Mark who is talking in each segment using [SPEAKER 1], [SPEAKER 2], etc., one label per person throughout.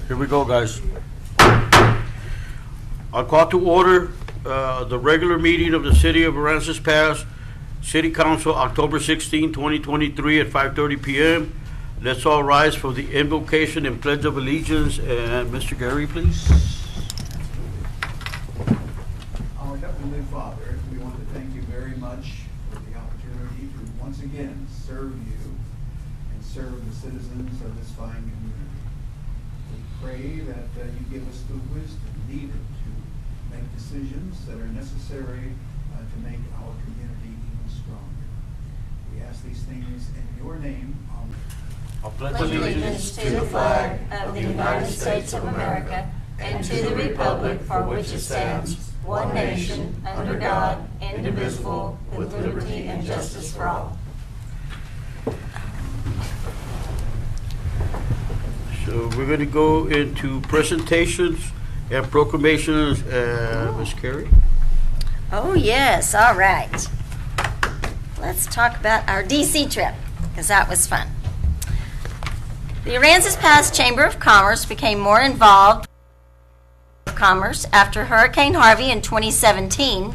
[SPEAKER 1] Here we go, guys. I'll call to order the regular meeting of the City of Aransas Pass City Council, October 16, 2023 at 5:30 p.m. Let's all rise for the invocation and pledge of allegiance. And Mr. Gary, please.
[SPEAKER 2] Our Heavenly Father, we want to thank you very much for the opportunity to once again serve you and serve the citizens of this fine community. We pray that you give us the wisdom needed to make decisions that are necessary to make our community even stronger. We ask these things in your name. Amen.
[SPEAKER 1] I'll pledge
[SPEAKER 3] Allegiance to the flag of the United States of America and to the republic for which it stands, one nation, under God, indivisible, with liberty and justice for all.
[SPEAKER 1] So we're going to go into presentations and proclamations. Ms. Carey?
[SPEAKER 3] Oh, yes. All right. Let's talk about our D.C. trip, because that was fun. The Aransas Pass Chamber of Commerce became more involved in commerce after Hurricane Harvey in 2017.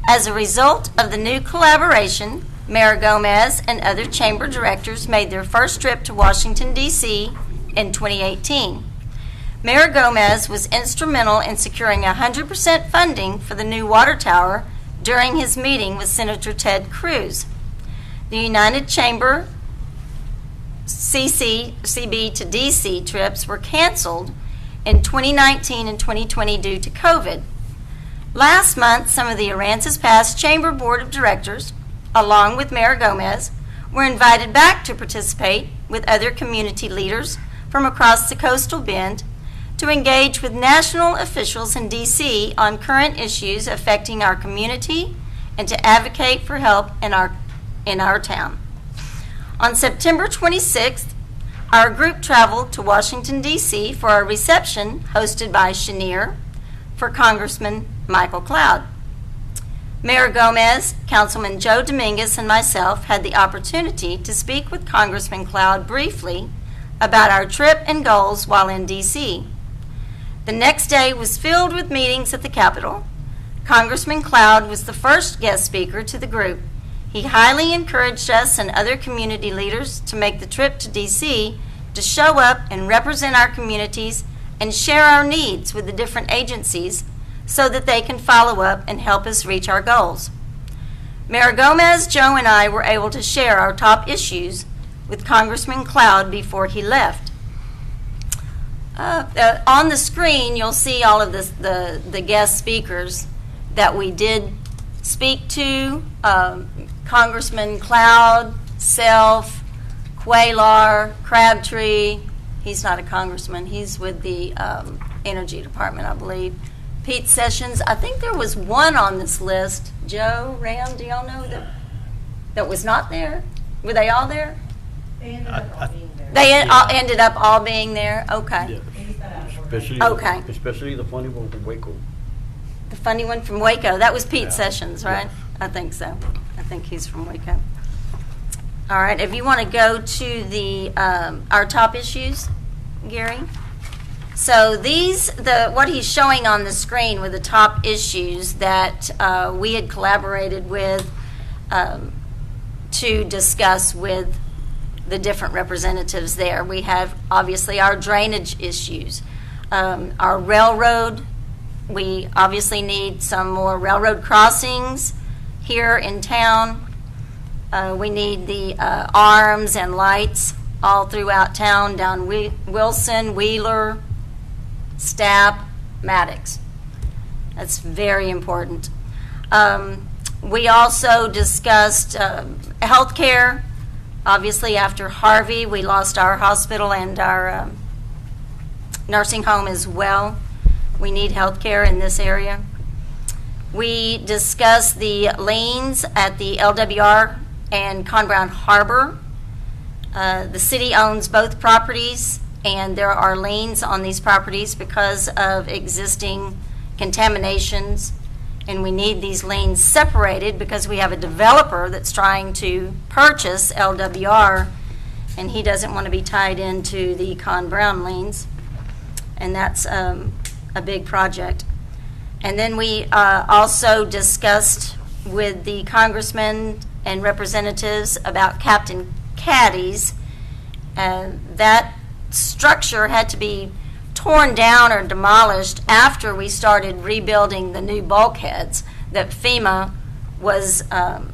[SPEAKER 3] As a result of the new collaboration, Mayor Gomez and other chamber directors made their first trip to Washington, D.C. in 2018. Mayor Gomez was instrumental in securing 100% funding for the new water tower during his meeting with Senator Ted Cruz. The United Chamber CB to DC trips were canceled in 2019 and 2020 due to COVID. Last month, some of the Aransas Pass Chamber Board of Directors, along with Mayor Gomez, were invited back to participate with other community leaders from across the coastal bend to engage with national officials in D.C. on current issues affecting our community and to advocate for help in our town. On September 26th, our group traveled to Washington, D.C. for a reception hosted by Chenier for Congressman Michael Cloud. Mayor Gomez, Councilman Joe Dominguez, and myself had the opportunity to speak with Congressman Cloud briefly about our trip and goals while in D.C. The next day was filled with meetings at the Capitol. Congressman Cloud was the first guest speaker to the group. He highly encouraged us and other community leaders to make the trip to D.C. to show up and represent our communities and share our needs with the different agencies so that they can follow up and help us reach our goals. Mayor Gomez, Joe, and I were able to share our top issues with Congressman Cloud before he left. On the screen, you'll see all of the guest speakers that we did speak to. Congressman Cloud, self, Quaylar, Crabtree. He's not a congressman. He's with the Energy Department, I believe. Pete Sessions. I think there was one on this list. Joe, Ram, do y'all know that was not there? Were they all there?
[SPEAKER 4] They ended up all being there.
[SPEAKER 3] They ended up all being there? Okay.
[SPEAKER 1] Yeah. Especially the funny one from Waco.
[SPEAKER 3] The funny one from Waco. That was Pete
[SPEAKER 1] Yeah.
[SPEAKER 3] Sessions, right?
[SPEAKER 1] Yes.
[SPEAKER 3] I think so. I think he's from Waco. All right. If you want to go to the our top issues, Gary. So what he's showing on the screen were the top issues that we had collaborated with to discuss with the different representatives there. We have obviously our drainage issues, our railroad. We obviously need some more railroad crossings here in town. We need the arms and lights all throughout town, down Wilson, Wheeler, Stapp, Maddox. That's very important. We also discussed health care. Obviously, after Harvey, we lost our hospital and our nursing home as well. We need health care in this area. We discussed the liens at the LWR and Con Brown Harbor. The city owns both properties, and there are liens on these properties because of existing contaminations, and we need these liens separated because we have a developer that's trying to purchase LWR, and he doesn't want to be tied into the Con Brown liens. and that's a big project. And then we also discussed with the congressmen and representatives about Captain Caddy's. That structure had to be torn down or demolished after we started rebuilding the new bulkheads that FEMA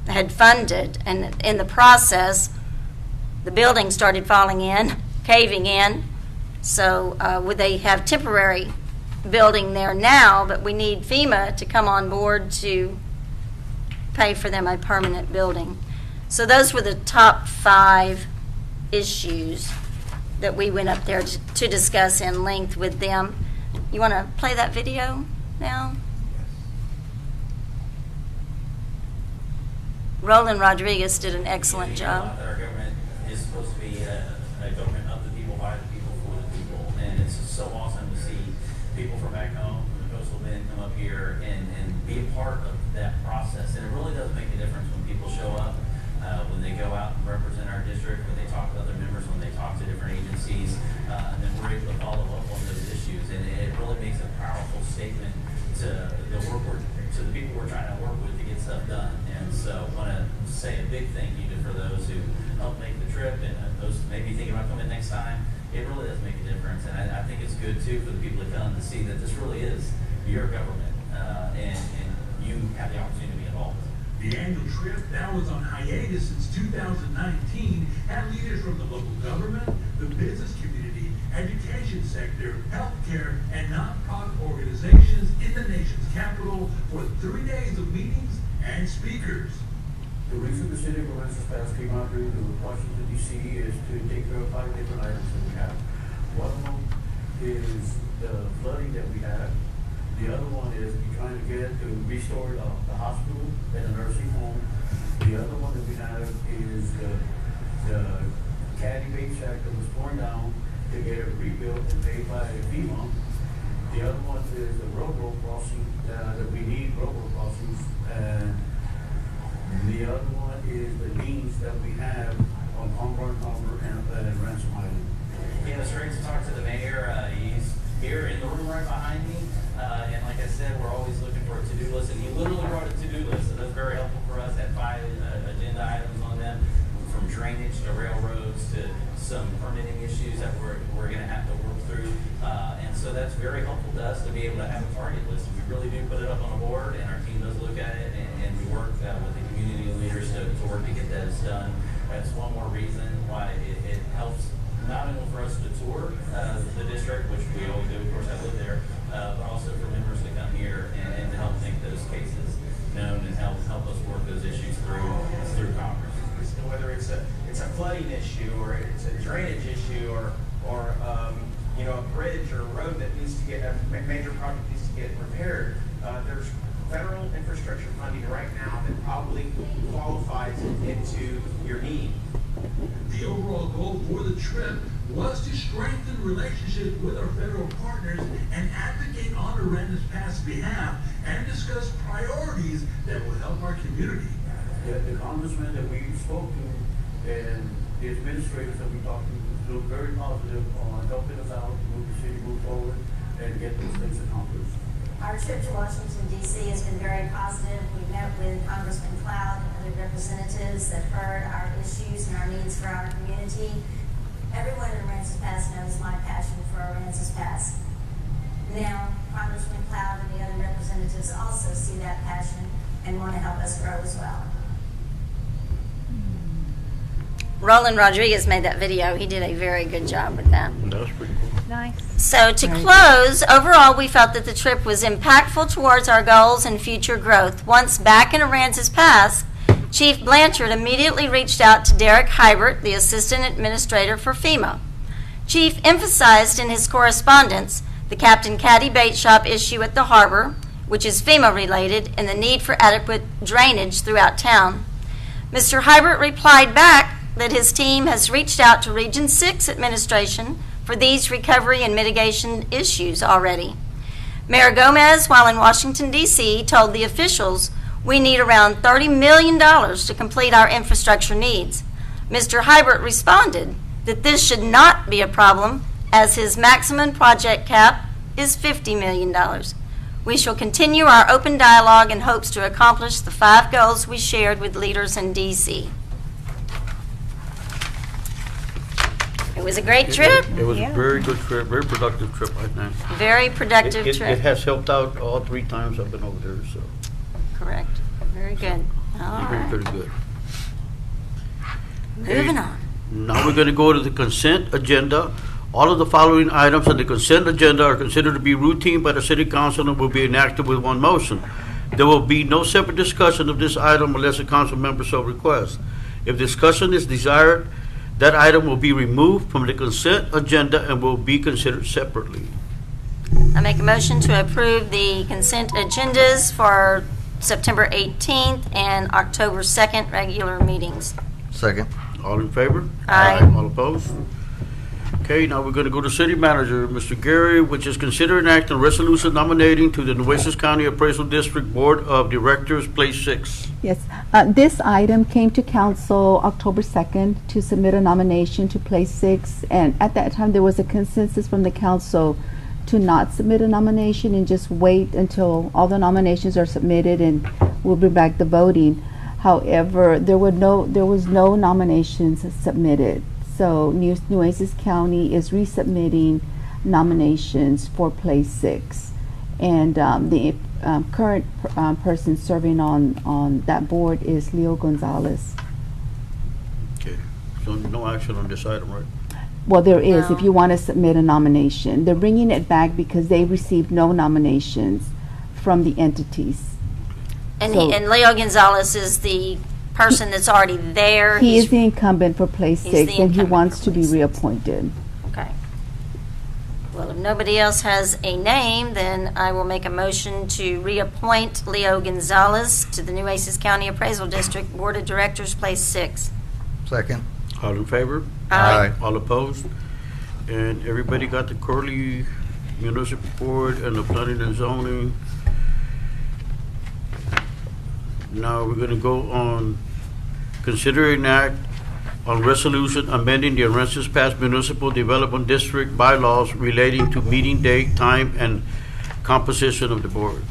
[SPEAKER 3] had funded, and in the process, the building started falling in, caving in. So they have temporary building there now, but we need FEMA to come on board to pay for them a permanent building. So those were the top 5 issues that we went up there to discuss in length with them. You want to play that video now? Roland Rodriguez did an excellent job.
[SPEAKER 5] Our government is supposed to be a government of the people, by the people, for the people. And it's just so awesome to see people from back home, from the coastal bend, come up here and be a part of that process. And it really does make a difference when people show up, when they go out and represent our district, when they talk to other members, when they talk to different agencies, and then we're able to follow up on those issues. And it really makes a powerful statement to the people we're trying to work with to get stuff done. And so I want to say a big thank you for those who helped make the trip, and those maybe thinking about coming next time. It really does make a difference, and I think it's good too for the people to come to see that this really is your government, and you have the opportunity to be involved.
[SPEAKER 6] The annual trip that was on hiatus since 2019 had leaders from the local government, the business community, education sector, healthcare, and nonprofit organizations in the nation's capital for 3 days of meetings and speakers.
[SPEAKER 1] The reason the city of Aransas Pass came out here to Washington, D.C. is to take care of 5 different items that we have. One of them is the flooding that we have. The other one is we're trying to get to restore the hospital and a nursing home. The other one that we have is the Caddy Bait Shack that was torn down to get it rebuilt and paid by FEMA. The other one is the railroad crossing, that we need railroad crossings. And the other one is the liens that we have on Homburn Harbor and Ransom Island.
[SPEAKER 5] Yeah, it's great to talk to the mayor. He's here in the room right behind me. And like I said, we're always looking for a to-do list. And he literally brought a to-do list. So that's very helpful for us. Had 5 agenda items on them, from drainage to railroads to some permitting issues that we're going to have to work through. And so that's very helpful to us to be able to have a target list. We really do put it up on a board, and our team does look at it, and we work with the community leaders to work to get that done. That's one more reason why it helps not only for us to tour the district, which we always do, of course I live there, but also for members to come here and to help make those cases known and help us work those issues through Congress.
[SPEAKER 7] Whether it's a flooding issue, or it's a drainage issue, or a bridge or a road that needs to get, a major project needs to get repaired, there's federal infrastructure funding right now that probably qualifies into your need.
[SPEAKER 6] The overall goal for the trip was to strengthen relationships with our federal partners and advocate on Aransas Pass' behalf and discuss priorities that will help our community.
[SPEAKER 1] The congressman that we spoke to and the administrators that we talked to look very positive on helping us out, move the city, move forward, and get those things accomplished.
[SPEAKER 4] Our trip to Washington, D.C. has been very positive. We met with Congressman Cloud and other representatives that heard our issues and our needs for our community. Everyone in Aransas Pass knows my passion for Aransas Pass. Now, Congressman Cloud and the other representatives also see that passion and want to help us grow as well.
[SPEAKER 3] Roland Rodriguez made that video. He did a very good job with that.
[SPEAKER 1] That was pretty cool.
[SPEAKER 8] Nice.
[SPEAKER 3] So to close, overall, we felt that the trip was impactful towards our goals and future growth. Once back in Aransas Pass, Chief Blanchard immediately reached out to Derek Hybert, the Assistant Administrator for FEMA. Chief emphasized in his correspondence the Captain Caddy Bait Shop issue at the harbor, which is FEMA-related, and the need for adequate drainage throughout town. Mr. Hybert replied back that his team has reached out to Region 6 administration for these recovery and mitigation issues already. Mayor Gomez, while in Washington, D.C., told the officials we need around $30 million to complete our infrastructure needs. Mr. Hybert responded that this should not be a problem as his maximum project cap is $50 million. We shall continue our open dialogue in hopes to accomplish the 5 goals we shared with leaders in D.C. It was a great trip.
[SPEAKER 1] It was a very good trip, very productive trip, I think.
[SPEAKER 3] Very productive
[SPEAKER 1] It
[SPEAKER 3] trip.
[SPEAKER 1] has helped out all 3 times I've been over there, so
[SPEAKER 3] Correct. Very good. All
[SPEAKER 1] it's been
[SPEAKER 3] right.
[SPEAKER 1] pretty good.
[SPEAKER 3] Moving on.
[SPEAKER 1] Now we're going to go to the consent agenda. All of the following items on the consent agenda are considered to be routine by the city council and will be enacted with one motion. There will be no separate discussion of this item unless a council member so requests. If discussion is desired, that item will be removed from the consent agenda and will be considered separately.
[SPEAKER 3] I make a motion to approve the consent agendas for September 18th and October 2nd regular meetings.
[SPEAKER 8] Second.
[SPEAKER 1] All in favor?
[SPEAKER 3] Aye.
[SPEAKER 1] All opposed? Okay, now we're going to go to city manager, Mr. Gary, which is consider an act on resolution nominating to the Nueces County Appraisal District Board of Directors, Place 6.
[SPEAKER 9] Yes, this item came to council October 2nd to submit a nomination to place 6, and at that time there was a consensus from the council to not submit a nomination and just wait until all the nominations are submitted and we'll bring back the voting. However, there was no nominations submitted, so Nueces County is resubmitting nominations for place 6, and the current person serving on that board is Leo Gonzalez.
[SPEAKER 1] Okay, so no action on this item, right?
[SPEAKER 9] Well, there is, if
[SPEAKER 3] No.
[SPEAKER 9] you want to submit a nomination. They're bringing it back because they received no nominations from the entities.
[SPEAKER 3] And,
[SPEAKER 9] So-
[SPEAKER 3] and Leo Gonzalez is the person that's already there.
[SPEAKER 9] He
[SPEAKER 3] He's-
[SPEAKER 9] is the incumbent for place
[SPEAKER 3] he's
[SPEAKER 9] 6,
[SPEAKER 3] the
[SPEAKER 9] and he
[SPEAKER 3] incumbent
[SPEAKER 9] wants
[SPEAKER 3] for
[SPEAKER 9] to be
[SPEAKER 3] place 6.
[SPEAKER 9] reappointed.
[SPEAKER 3] Okay. Well, if nobody else has a name, then I will make a motion to reappoint Leo Gonzalez to the Nueces County Appraisal District Board of Directors, Place 6.
[SPEAKER 8] Second.
[SPEAKER 1] All in favor?
[SPEAKER 3] Aye.
[SPEAKER 1] All opposed? And everybody got the Curly Municipal Board and the Planning and Zoning. Now we're gonna go on consider an act on resolution amending the Aransas Pass Municipal Development District bylaws relating to meeting date, time, and composition of the board.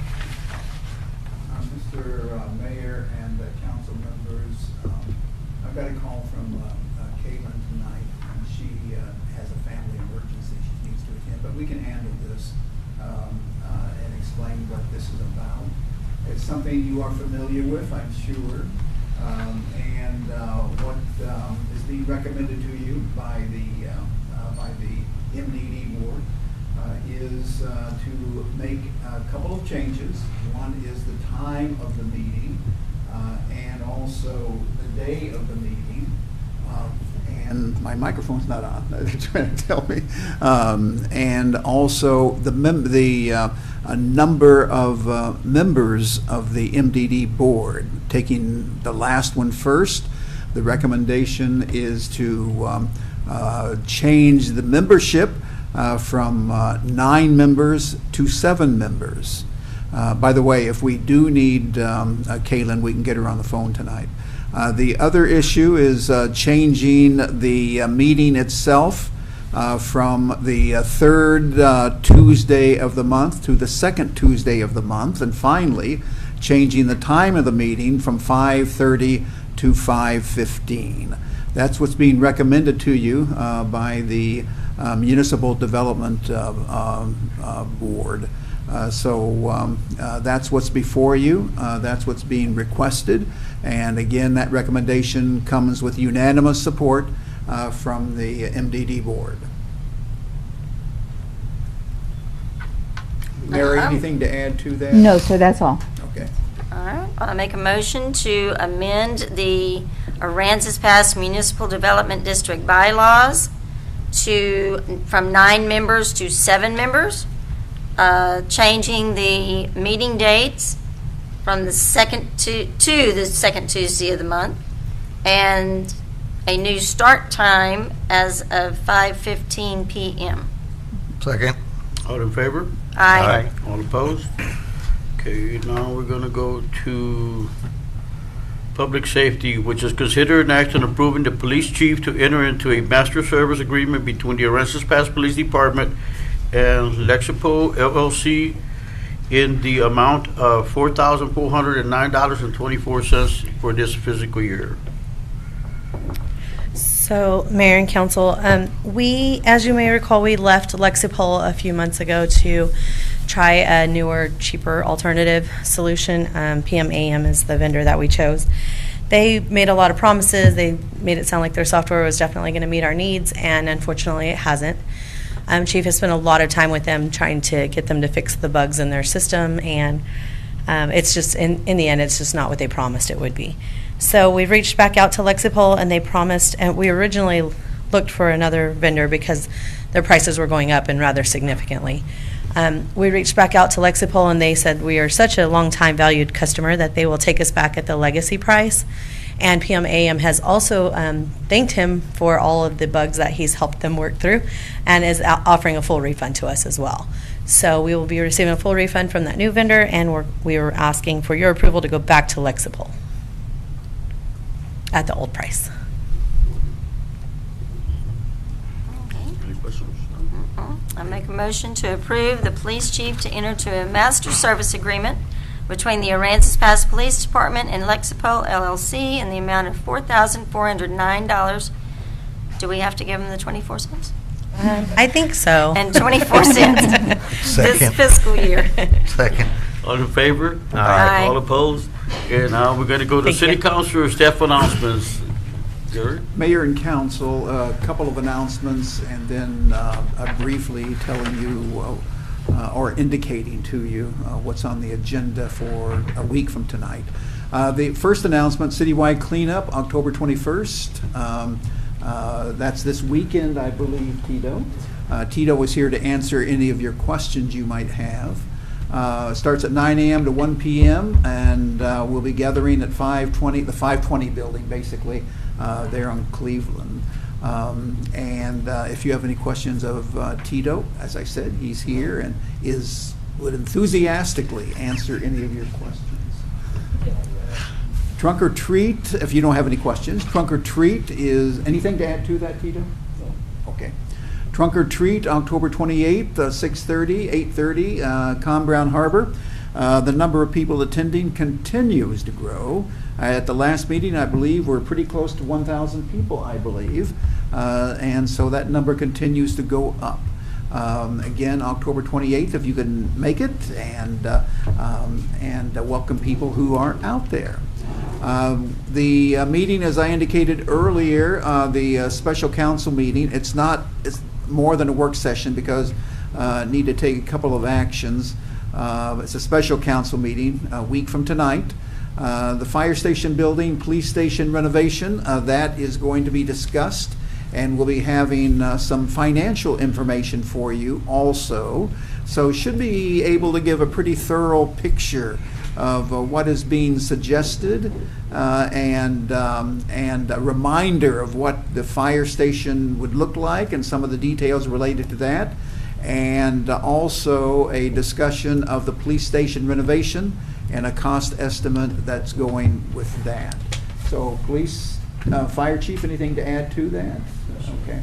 [SPEAKER 2] Mr. Mayor and council members, I've got a call from Caitlin tonight, and she has a family emergency she needs to attend, but we can handle this and explain what this is about. It's something you are familiar with, I'm sure, and what is being recommended to you by the MDD board is to make a couple of changes. One is the time of the meeting and also the day of the meeting. And my microphone's not on, they're trying to tell me. And also a number of members of the MDD board. Taking the last one first, the recommendation is to change the membership from 9 members to 7 members. By the way, if we do need Caitlin, we can get her on the phone tonight. The other issue is changing the meeting itself from the third Tuesday of the month to the second Tuesday of the month. And finally, changing the time of the meeting from 5:30 to 5:15. That's what's being recommended to you by the Municipal Development Board. So that's what's before you. That's what's being requested. And again, that recommendation comes with unanimous support from the MDD board. Mary, anything to add to that?
[SPEAKER 9] No, sir, that's all.
[SPEAKER 2] Okay.
[SPEAKER 3] All right, I make a motion to amend the Aransas Pass Municipal Development District bylaws from 9 members to 7 members, changing the meeting dates from the second to the second Tuesday of the month, and a new start time as of 5:15 p.m.
[SPEAKER 8] Second.
[SPEAKER 1] All in favor?
[SPEAKER 3] Aye.
[SPEAKER 1] All opposed? Okay, now we're gonna go to Public Safety, which is considered an action approving the police chief to enter into a master service agreement between the Aransas Pass Police Department and Lexipol LLC in the amount of $4,409.24 for this fiscal year.
[SPEAKER 10] So, Mayor and Council, as you may recall, we left Lexipol a few months ago to try a newer, cheaper alternative solution. PMAM is the vendor that we chose. They made a lot of promises. They made it sound like their software was definitely going to meet our needs, and unfortunately it hasn't. Chief has spent a lot of time with them trying to get them to fix the bugs in their system, and it's just, in the end, it's just not what they promised it would be. So we've reached back out to Lexipol, and they promised, and we originally looked for another vendor because their prices were going up and rather significantly. We reached back out to Lexipol, and they said we are such a long-time valued customer that they will take us back at the legacy price. And PMAM has also thanked him for all of the bugs that he's helped them work through, and is offering a full refund to us as well. So we will be receiving a full refund from that new vendor, and we were asking for your approval to go back to Lexipol at the old price.
[SPEAKER 1] Any questions?
[SPEAKER 3] I make a motion to approve the police chief to enter into a master service agreement between the Aransas Pass Police Department and Lexipol LLC in the amount of $4,409. Do we have to give them the 24 cents?
[SPEAKER 10] I think so.
[SPEAKER 3] And 24 cents this
[SPEAKER 8] Second.
[SPEAKER 3] fiscal year.
[SPEAKER 8] Second.
[SPEAKER 1] All in favor?
[SPEAKER 3] Aye.
[SPEAKER 1] All opposed? And now we're going to go to
[SPEAKER 10] Thank
[SPEAKER 1] City
[SPEAKER 10] you.
[SPEAKER 1] Councilor staff announcements. Gary?
[SPEAKER 2] Mayor and council, a couple of announcements, and then briefly telling you or indicating to you what's on the agenda for a week from tonight. The first announcement, citywide cleanup, October 21st. That's this weekend, I believe, Tito. Tito is here to answer any of your questions you might have. Starts at 9 a.m. to 1 p.m. and we'll be gathering at 520, the 520 building, basically, there on Cleveland. And if you have any questions of Tito, as I said, he's here and would enthusiastically answer any of your questions. Trunk or treat, if you don't have any questions, trunk or treat is, anything to add to that, Tito? No. Okay. Trunk or treat, October 28th, 6:30, 8:30, Com Brown Harbor. The number of people attending continues to grow. At the last meeting, I believe, we're pretty close to 1,000 people, I believe. And so that number continues to go up. Again, October 28th, if you can make it, and welcome people who are out there. The meeting, as I indicated earlier, the special council meeting, it's more than a work session because need to take a couple of actions. It's a special council meeting a week from tonight. The fire station building, police station renovation, that is going to be discussed, and we'll be having some financial information for you also. So should be able to give a pretty thorough picture of what is being suggested and a reminder of what the fire station would look like and some of the details related to that, and also a discussion of the police station renovation and a cost estimate that's going with that. So police, fire chief, anything to add to that? Okay.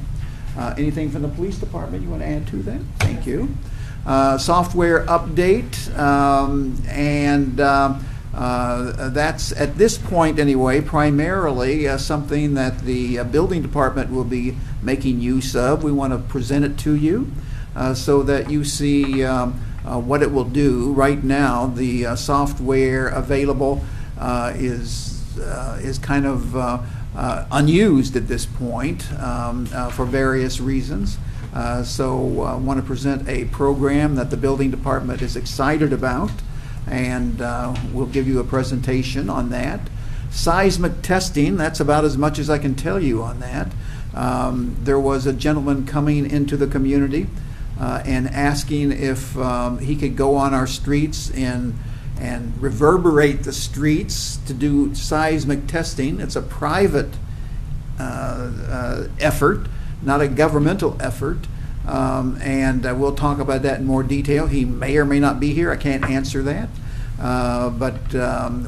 [SPEAKER 2] Anything from the police department you want to add to that? Thank you. Software update, that's at this point anyway primarily something that the building department will be making use of. We want to present it to you so that you see what it will do. Right now the software available is kind of unused at this point for various reasons. So I want to present a program that the building department is excited about, and we'll give you a presentation on that. Seismic testing, that's about as much as I can tell you on that. There was a gentleman coming into the community and asking if he could go on our streets and reverberate the streets to do seismic testing. It's a private effort, not a governmental effort, and we'll talk about that in more detail. He may or may not be here. I can't answer that. But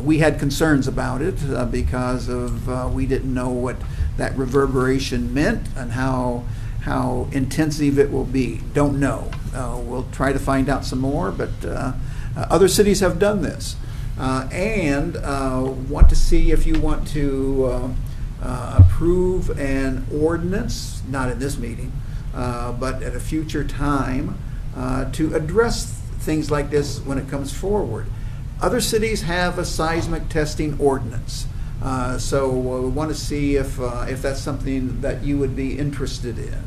[SPEAKER 2] we had concerns about it because of we didn't know what that reverberation meant and how intensive it will be. Don't know. We'll try to find out some more, but other cities have done this. And want to see if you want to approve an ordinance, not in this meeting, but at a future time, to address things like this when it comes forward. Other cities have a seismic testing ordinance. So we want to see if that's something that you would be interested in.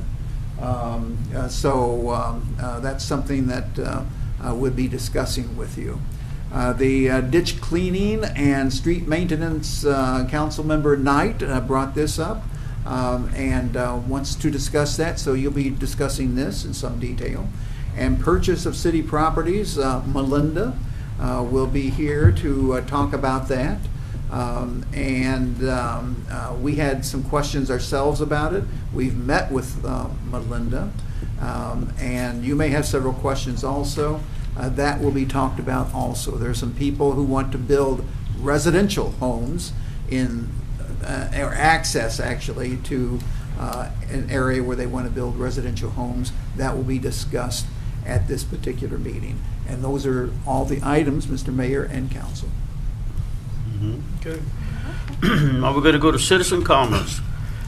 [SPEAKER 2] That's something that we'll be discussing with you. The ditch cleaning and street maintenance council member Knight brought this up and wants to discuss that, so you'll be discussing this in some detail. And purchase of city properties, Melinda will be here to talk about that. We had some questions ourselves about it. We've met with Melinda, and you may have several questions also. That will be talked about also. There are some people who want to build residential homes in, or access actually to an area where they want to build residential homes. That will be discussed at this particular meeting. And those are all the items, Mr. Mayor and Council.
[SPEAKER 1] Okay. Now we're going to go to citizen comments.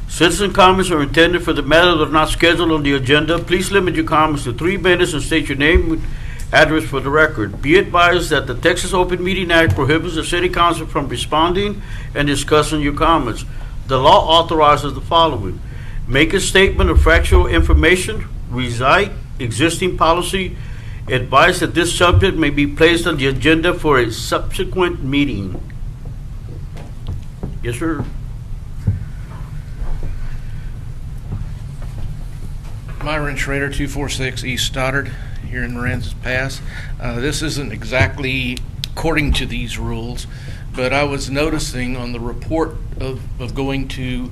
[SPEAKER 1] Citizen comments are intended for the matters that are not scheduled on the agenda. Please limit your comments to 3 minutes and state your name and address for the record. Be advised that the Texas Open Meeting Act prohibits the City Council from responding and discussing your comments. The law authorizes the following: make a statement of factual information, recite existing policy, advise that this subject may be placed on the agenda for a subsequent meeting. Yes, sir.
[SPEAKER 11] Myron Schrader, 246 East Stoddard, here in Aransas Pass. This isn't exactly according to these rules, but I was noticing on the report of going to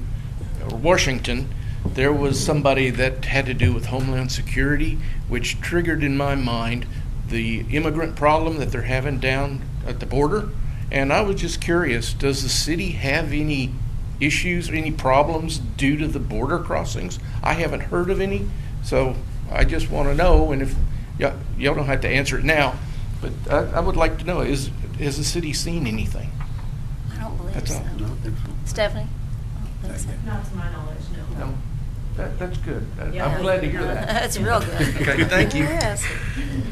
[SPEAKER 11] Washington, there was somebody that had to do with Homeland Security, which triggered in my mind the immigrant problem that they're having down at the border. And I was just curious, does the city have any issues, any problems due to the border crossings? I haven't heard of any, so I just want to know, and if y'all don't have to answer it now, but I would like to know, has the city seen anything?
[SPEAKER 3] I don't believe
[SPEAKER 11] That's
[SPEAKER 3] so.
[SPEAKER 11] all.
[SPEAKER 3] Stephanie? I don't think so.
[SPEAKER 12] Not to my knowledge, no.
[SPEAKER 11] No. That's good.
[SPEAKER 12] Yeah.
[SPEAKER 11] I'm glad to hear that.
[SPEAKER 3] That's real good.
[SPEAKER 11] Okay, thank you.
[SPEAKER 3] Yes.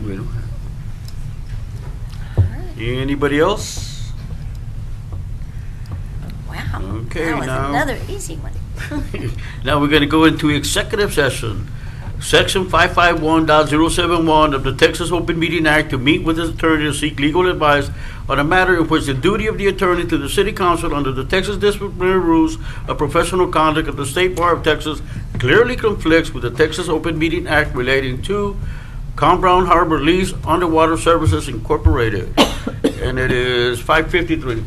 [SPEAKER 1] We don't have- Anybody else?
[SPEAKER 3] Wow.
[SPEAKER 1] Okay,
[SPEAKER 3] That was
[SPEAKER 1] now-
[SPEAKER 3] another easy one.
[SPEAKER 1] Now we're going to go into executive session. Section 551.071 of the Texas Open Meeting Act, to meet with his attorney to seek legal advice on a matter in which the duty of the attorney to the City Council under the Texas Disciplinary Rules of Professional Conduct of the State Bar of Texas clearly conflicts with the Texas Open Meeting Act relating to Brown Harbor Lease Underwater Services Incorporated. And it is 5:53.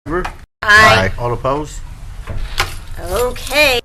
[SPEAKER 1] favor?
[SPEAKER 3] Aye.
[SPEAKER 1] All opposed?
[SPEAKER 3] Okay.